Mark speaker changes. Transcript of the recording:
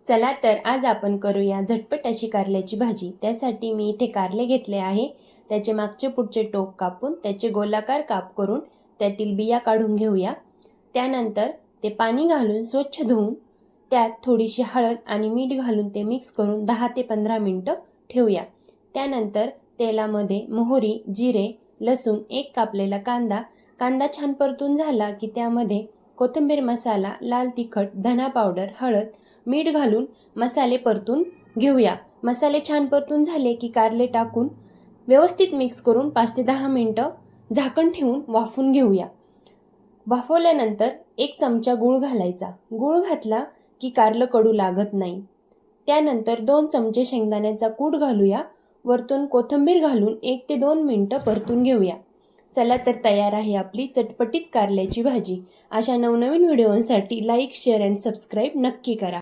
Speaker 1: चला तर आज आपण करूया झटपट अशी कारल्याची भाजी। त्यासाठी मी इथे कारले घेतले आहे। त्याचे मागचे पुढचे टोक कापून त्याचे गोलाकार काप करून त्यातील बिया काढून घेऊया। त्यानंतर ते पाणी घालून स्वच्छ धुवून त्यात थोडीशी हळद आणि मीठ घालून ते मिक्स करून 10 ते 15 मिनिटं ठेवूया। त्यानंतर तेलामध्ये मोहरी, जिरे, लसूण, एक कापलेला कांदा छान परतून झाला की त्यामध्ये कोथिंबीर मसाला, लाल तिखट, धना पावडर, हळद, मीठ घालून मसाले परतून घेऊया। मसाले छान परतून झाले की कारले टाकून व्यवस्थित मिक्स करून 5 ते 10 मिनिटं झाकण ठेवून वाफवून घेऊया। वाफवल्यानंतर 1 चमचा गूळ घालायचा। गूळ घातला की कारलं कडू लागत नाही। त्यानंतर 2 चमचे शेंगदाण्याचा कूट घालूया। वरतून कोथिंबीर घालून 1 ते 2 मिनिटं परतून घेऊया। चला तर तयार आहे आपली चटपटीत कारल्याची भाजी। अशा नवनवीन व्हिडिओंसाठी लाईक, शेअर आणि सबस्क्राईब नक्की करा।